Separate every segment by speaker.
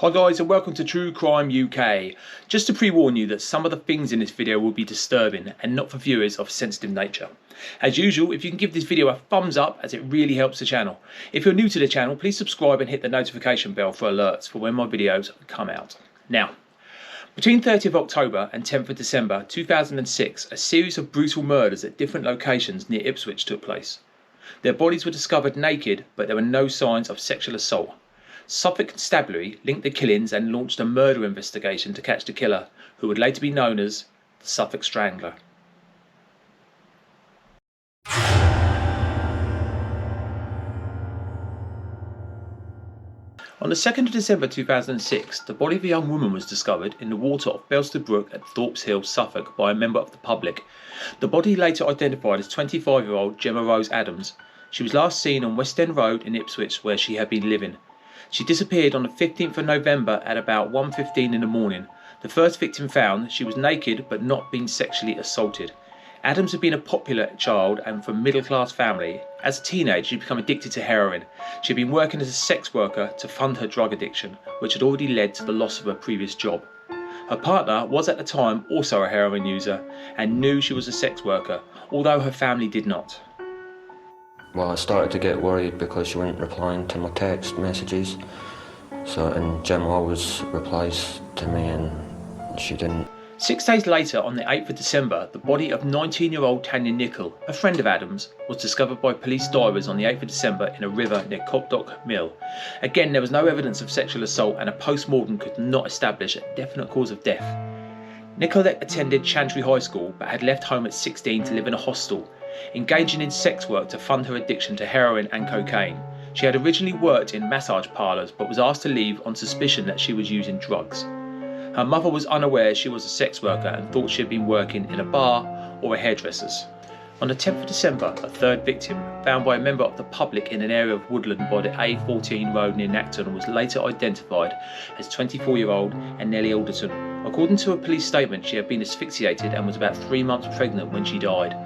Speaker 1: Hi guys, and welcome to True Crime UK. Just to pre-warn you that some of the things in this video will be disturbing and not for viewers of a sensitive nature. As usual, if you can give this video a thumbs up, as it really helps the channel. If you're new to the channel, please subscribe and hit the notification bell for alerts for when my videos come out. Now, between 30th October and 10th of December 2006, a series of brutal murders at different locations near Ipswich took place. Their bodies were discovered naked, but there were no signs of sexual assault. Suffolk Constabulary linked the killings and launched a murder investigation to catch the killer, who would later be known as the Suffolk Strangler. On the 2nd of December 2006, the body of a young woman was discovered in the water of Belstead Brook at Thorpe's Hill, Suffolk, by a member of the public. The body, later identified as 25-year-old Gemma Adams. She was last seen on West End Road in Ipswich, where she had been living. She disappeared on the 15th of November at about 1:15 in the morning. The first victim found, she was naked but not being sexually assaulted. Adams had been a popular child and from a middle-class family. As a teenager, she had become addicted to heroin. She had been working as a sex worker to fund her drug addiction, which had already led to the loss of her previous job. Her partner was at the time also a heroin user and knew she was a sex worker, although her family did not.
Speaker 2: Well, I started to get worried because she wasn't replying to my text messages. And Gemma always replies to me and she didn't.
Speaker 1: 6 days later, on the 8th of December, the body of 19-year-old Tanya Nickel, a friend of Adams, was discovered by police divers on the 8th of December in a river near Copdock Mill. Again, there was no evidence of sexual assault and a post-mortem could not establish a definite cause of death. Nickel attended Chantry High School but had left home at 16 to live in a hostel, engaging in sex work to fund her addiction to heroin and cocaine. She had originally worked in massage parlours but was asked to leave on suspicion that she was using drugs. Her mother was unaware she was a sex worker and thought she had been working in a bar or a hairdresser's. On the 10th of December, a third victim, found by a member of the public in an area of Woodland by the A14 road near Nacton, was later identified as 24-year-old Annette Nichols. According to a police statement, she had been asphyxiated and was about 3 months pregnant when she died.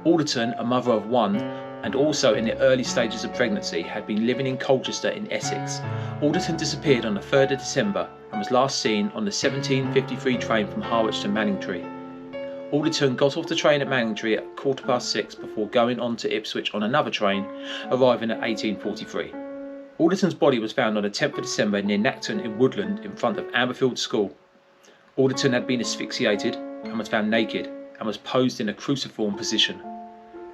Speaker 1: Alderton, a mother of one, and also in the early stages of pregnancy, had been living in Colchester in Essex. Alderton disappeared on the 3rd of December and was last seen on the 17:53 train from Harwich to Manningtree. Alderton got off the train at Manningtree at 6:15 before going on to Ipswich on another train, arriving at 18:43. Alderton's body was found on the 10th of December near Nacton in Woodland in front of Amberfield School. Alderton had been asphyxiated and was found naked and was posed in a cruciform position.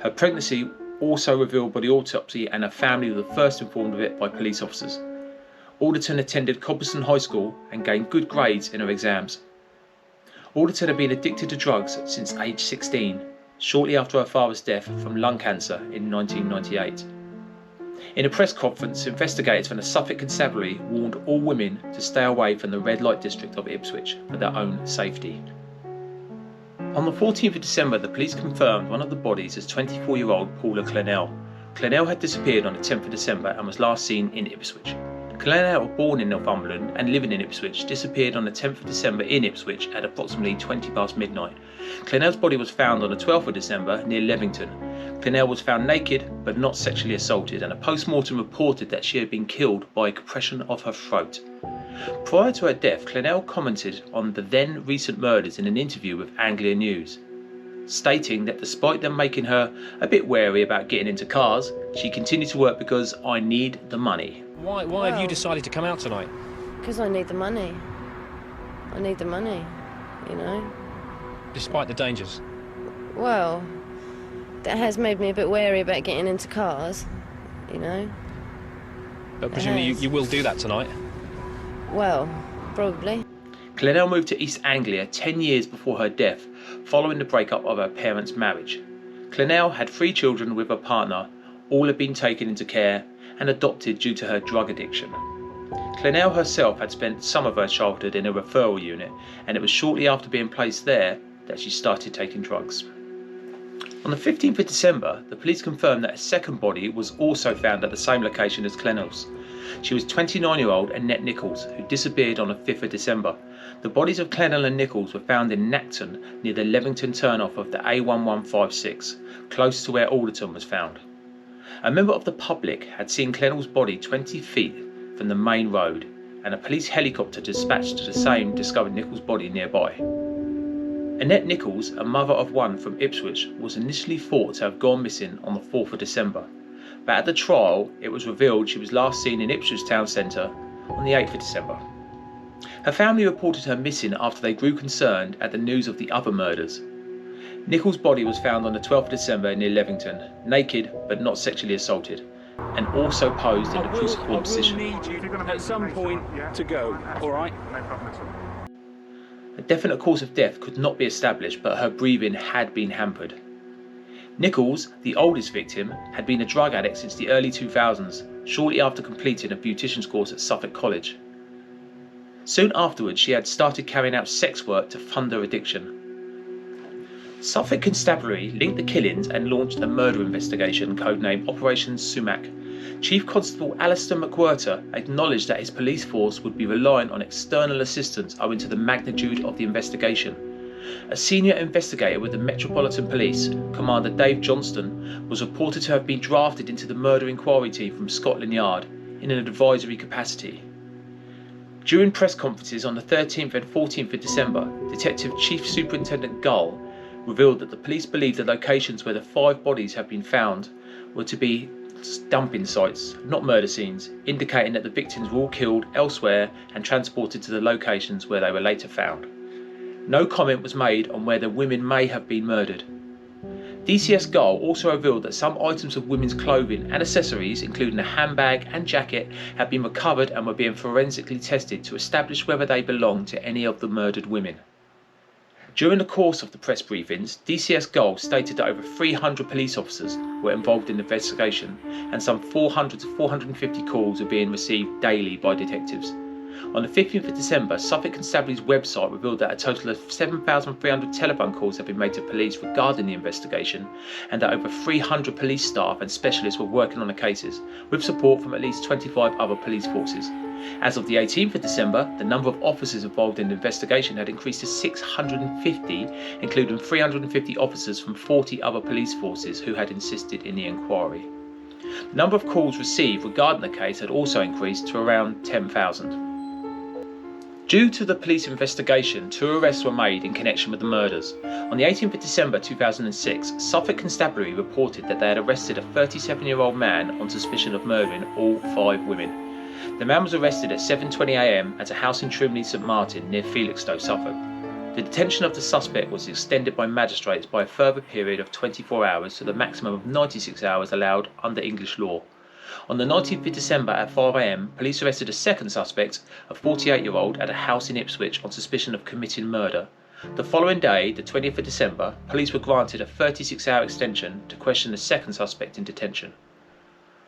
Speaker 1: Her pregnancy also revealed by the autopsy, and her family were first informed of it by police officers. Alderton attended Cobbleston High School and gained good grades in her exams. Alderton had been addicted to drugs since age 16, shortly after her father's death from lung cancer in 1998. In a press conference, investigators from the Suffolk Constabulary warned all women to stay away from the red light district of Ipswich for their own safety. On the 14th of December, the police confirmed one of the bodies as 24-year-old Paula Clennell. Clennell had disappeared on the 10th of December and was last seen in Ipswich. Clennell, born in Northumberland and living in Ipswich, disappeared on the 10th of December in Ipswich at approximately 20 past midnight. Clennell's body was found on the 12th of December near Levington. Clennell was found naked but not sexually assaulted, and a post-mortem reported that she had been killed by a compression of her throat. Prior to her death, Clennell commented on the then recent murders in an interview with Anglia News, stating that despite them making her a bit wary about getting into cars, she continued to work because "I need the money."
Speaker 3: Why have you decided to come out tonight?
Speaker 4: Because I need the money. I need the money, you know.
Speaker 3: Despite the dangers?
Speaker 4: Well, that has made me a bit wary about getting into cars, you know.
Speaker 3: But presumably you will do that tonight?
Speaker 4: Well, probably.
Speaker 1: Clennell moved to East Anglia 10 years before her death, following the breakup of her parents' marriage. Clennell had 3 children with her partner. All had been taken into care and adopted due to her drug addiction. Clennell herself had spent some of her childhood in a referral unit, and it was shortly after being placed there that she started taking drugs. On the 15th of December, the police confirmed that a second body was also found at the same location as Clennell's. She was 29-year-old Annette Nichols, who disappeared on the 5th of December. The bodies of Clennell and Nichols were found in Nacton near the Levington turnoff of the A1156, close to where Alderton was found. A member of the public had seen Clennell's body 20 feet from the main road and a police helicopter dispatched to the scene discovered Nichols' body nearby. Annette Nichols, a mother of one from Ipswich, was initially thought to have gone missing on the 4th of December, but at the trial it was revealed she was last seen in Ipswich town centre on the 8th of December. Her family reported her missing after they grew concerned at the news of the other murders. Nichols' body was found on the 12th of December near Levington, naked but not sexually assaulted, and also posed in the cruciform position.
Speaker 5: I will need you at some point to go, alright?
Speaker 1: A definite cause of death could not be established, but her breathing had been hampered. Nichols, the oldest victim, had been a drug addict since the early 2000s, shortly after completing a beautician's course at Suffolk College. Soon afterwards, she had started carrying out sex work to fund her addiction. Suffolk Constabulary linked the killings and launched a murder investigation codenamed Operation Sumac. Chief Constable Alistair McWhirter acknowledged that his police force would be reliant on external assistance owing to the magnitude of the investigation. A senior investigator with the Metropolitan Police, Commander Dave Johnston, was reported to have been drafted into the murder inquiry team from Scotland Yard in an advisory capacity. During press conferences on the 13th and 14th of December, Detective Chief Superintendent Gull revealed that the police believed the locations where the 5 bodies had been found were to be dumping sites, not murder scenes, indicating that the victims were all killed elsewhere and transported to the locations where they were later found. No comment was made on where the women may have been murdered. DCS Gull also revealed that some items of women's clothing and accessories, including a handbag and jacket, had been recovered and were being forensically tested to establish whether they belonged to any of the murdered women. During the course of the press briefings, DCS Gull stated that over 300 police officers were involved in the investigation and some 400 to 450 calls were being received daily by detectives. On the 15th of December, Suffolk Constabulary's website revealed that a total of 7,300 telephone calls had been made to police regarding the investigation, and that over 300 police staff and specialists were working on the cases, with support from at least 25 other police forces. As of the 18th of December, the number of officers involved in the investigation had increased to 650, including 350 officers from 40 other police forces who had assisted in the inquiry. The number of calls received regarding the case had also increased to around 10,000. Due to the police investigation, 2 arrests were made in connection with the murders. On the 18th of December 2006, Suffolk Constabulary reported that they had arrested a 37-year-old man on suspicion of murdering all 5 women. The man was arrested at 7:20 a.m. at a house in Trimley St Martin near Felixstowe, Suffolk. The detention of the suspect was extended by magistrates by a further period of 24 hours to the maximum of 96 hours allowed under English law. On the 19th of December at 5 a.m, police arrested a second suspect, a 48-year-old, at a house in Ipswich on suspicion of committing murder. The following day, the 20th of December, police were granted a 36-hour extension to question the second suspect in detention.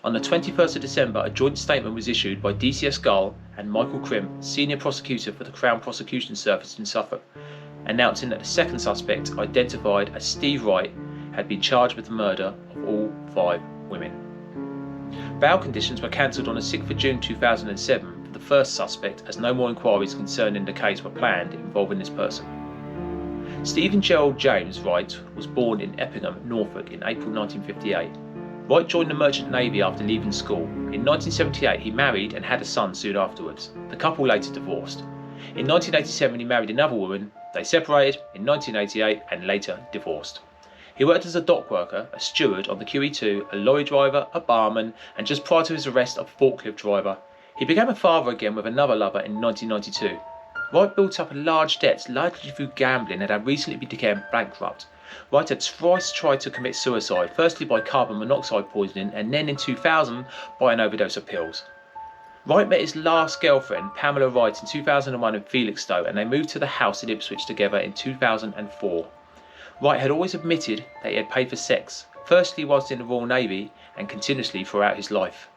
Speaker 1: On the 21st of December, a joint statement was issued by DCS Gull and Michael Crimp, Senior Prosecutor for the Crown Prosecution Service in Suffolk, announcing that the second suspect, identified as Steve Wright, had been charged with the murder of all 5 women. Bail conditions were cancelled on the 6th of June 2007 for the first suspect, as no more inquiries concerning the case were planned involving this person. Stephen Gerald James Wright was born in Eppingham, Norfolk in April 1958. Wright joined the Merchant Navy after leaving school. In 1978 he married and had a son soon afterwards. The couple later divorced. In 1987 he married another woman, they separated in 1988 and later divorced. He worked as a dock worker, a steward on the QE2, a lorry driver, a barman, and just prior to his arrest, a forklift driver. He became a father again with another lover in 1992. Wright built up a large debt, largely through gambling, and had recently become bankrupt. Wright had twice tried to commit suicide, firstly by carbon monoxide poisoning, and then in 2000 by an overdose of pills. Wright met his last girlfriend, Pamela Wright, in 2001 in Felixstowe, and they moved to the house in Ipswich together in 2004. Wright had always admitted that he had paid for sex, firstly whilst in the Royal Navy and continuously throughout his life.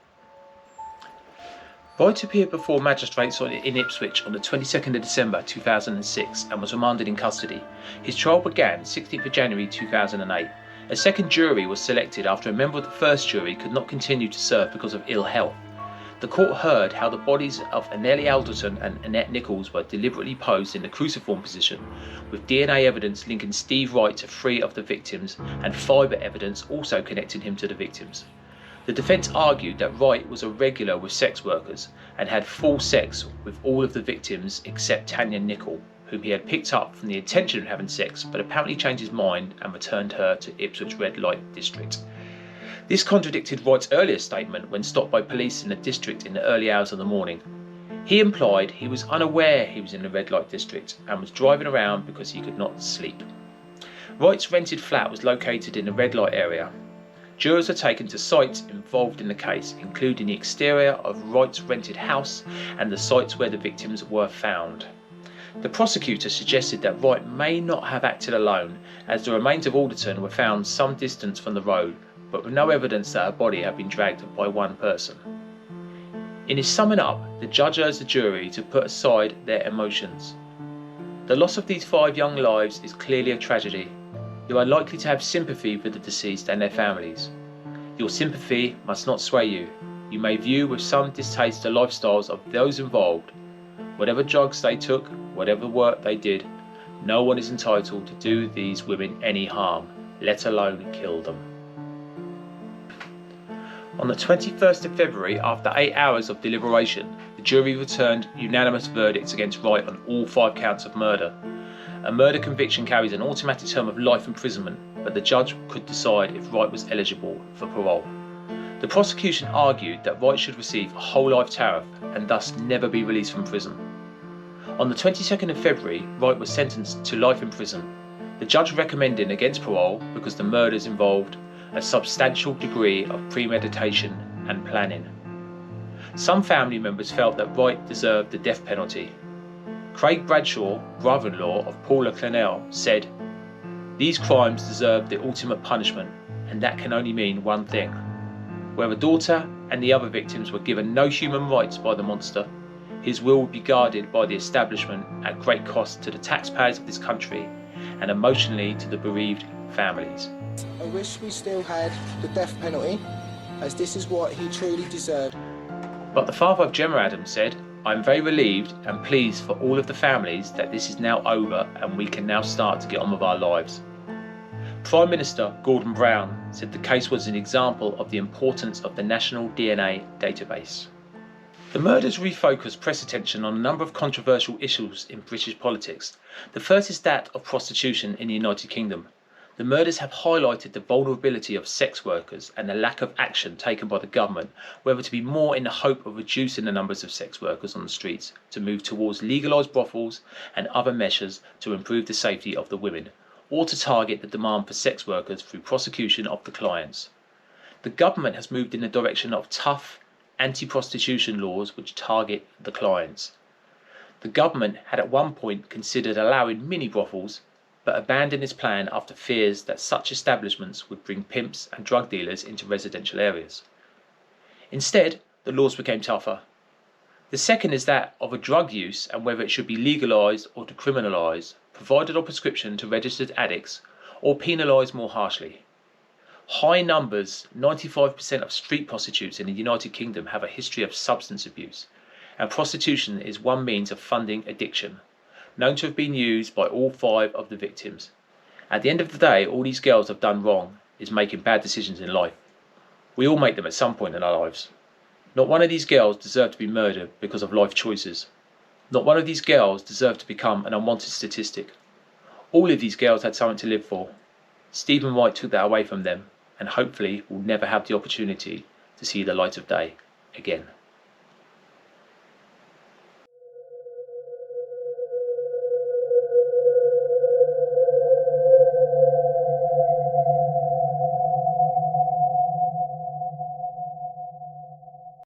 Speaker 1: Wright appeared before magistrates in Ipswich on the 22nd of December 2006 and was remanded in custody. His trial began 16th of January 2008. A second jury was selected after a member of the first jury could not continue to serve because of ill health. The court heard how the bodies of Annette Alderton and Annette Nichols were deliberately posed in the cruciform position, with DNA evidence linking Steve Wright to 3 of the victims and fibre evidence also connecting him to the victims. The defence argued that Wright was a regular with sex workers and had full sex with all of the victims except Tanya Nickel, whom he had picked up from the intention of having sex but apparently changed his mind and returned her to Ipswich red light district. This contradicted Wright's earlier statement when stopped by police in the district in the early hours of the morning. He implied he was unaware he was in the red light district and was driving around because he could not sleep. Wright's rented flat was located in the red light area. Jurors are taken to sites involved in the case, including the exterior of Wright's rented house and the sites where the victims were found. The prosecutor suggested that Wright may not have acted alone, as the remains of Alderton were found some distance from the road, but with no evidence that her body had been dragged by one person. In his summing up, the judge urged the jury to put aside their emotions. The loss of these 5 young lives is clearly a tragedy. You are likely to have sympathy for the deceased and their families. Your sympathy must not sway you. You may view with some distaste the lifestyles of those involved. Whatever drugs they took, whatever work they did, no one is entitled to do these women any harm, let alone kill them. On the 21st of February, after 8 hours of deliberation, the jury returned unanimous verdicts against Wright on all 5 counts of murder. A murder conviction carries an automatic term of life imprisonment, but the judge could decide if Wright was eligible for parole. The prosecution argued that Wright should receive a whole life tariff and thus never be released from prison. On the 22nd of February, Wright was sentenced to life in prison, the judge recommending against parole because the murders involved a substantial degree of premeditation and planning. Some family members felt that Wright deserved the death penalty. Craig Bradshaw, brother-in-law of Paula Clennell, said, "These crimes deserve the ultimate punishment, and that can only mean one thing. Where the daughter and the other victims were given no human rights by the monster, his will would be guarded by the establishment at great cost to the taxpayers of this country and emotionally to the bereaved families."
Speaker 6: I wish we still had the death penalty, as this is what he truly deserved.
Speaker 1: But the father of Gemma Adams said, "I am very relieved and pleased for all of the families that this is now over and we can now start to get on with our lives." Prime Minister Gordon Brown said the case was an example of the importance of the National DNA Database. The murders refocus press attention on a number of controversial issues in British politics. The first is that of prostitution in the United Kingdom. The murders have highlighted the vulnerability of sex workers and the lack of action taken by the government, whether to be more in the hope of reducing the numbers of sex workers on the streets, to move towards legalised brothels and other measures to improve the safety of the women, or to target the demand for sex workers through prosecution of the clients. The government has moved in the direction of tough anti-prostitution laws which target the clients. The government had at one point considered allowing mini brothels, but abandoned its plan after fears that such establishments would bring pimps and drug dealers into residential areas. Instead, the laws became tougher. The second is that of a drug use and whether it should be legalised or decriminalised, provided on prescription to registered addicts, or penalised more harshly. High numbers, 95% of street prostitutes in the United Kingdom have a history of substance abuse, and prostitution is one means of funding addiction, known to have been used by all 5 of the victims. At the end of the day, all these girls have done wrong is making bad decisions in life. We all make them at some point in our lives. Not one of these girls deserved to be murdered because of life choices. Not one of these girls deserved to become an unwanted statistic. All of these girls had something to live for. Stephen Wright took that away from them, and hopefully will never have the opportunity to see the light of day again.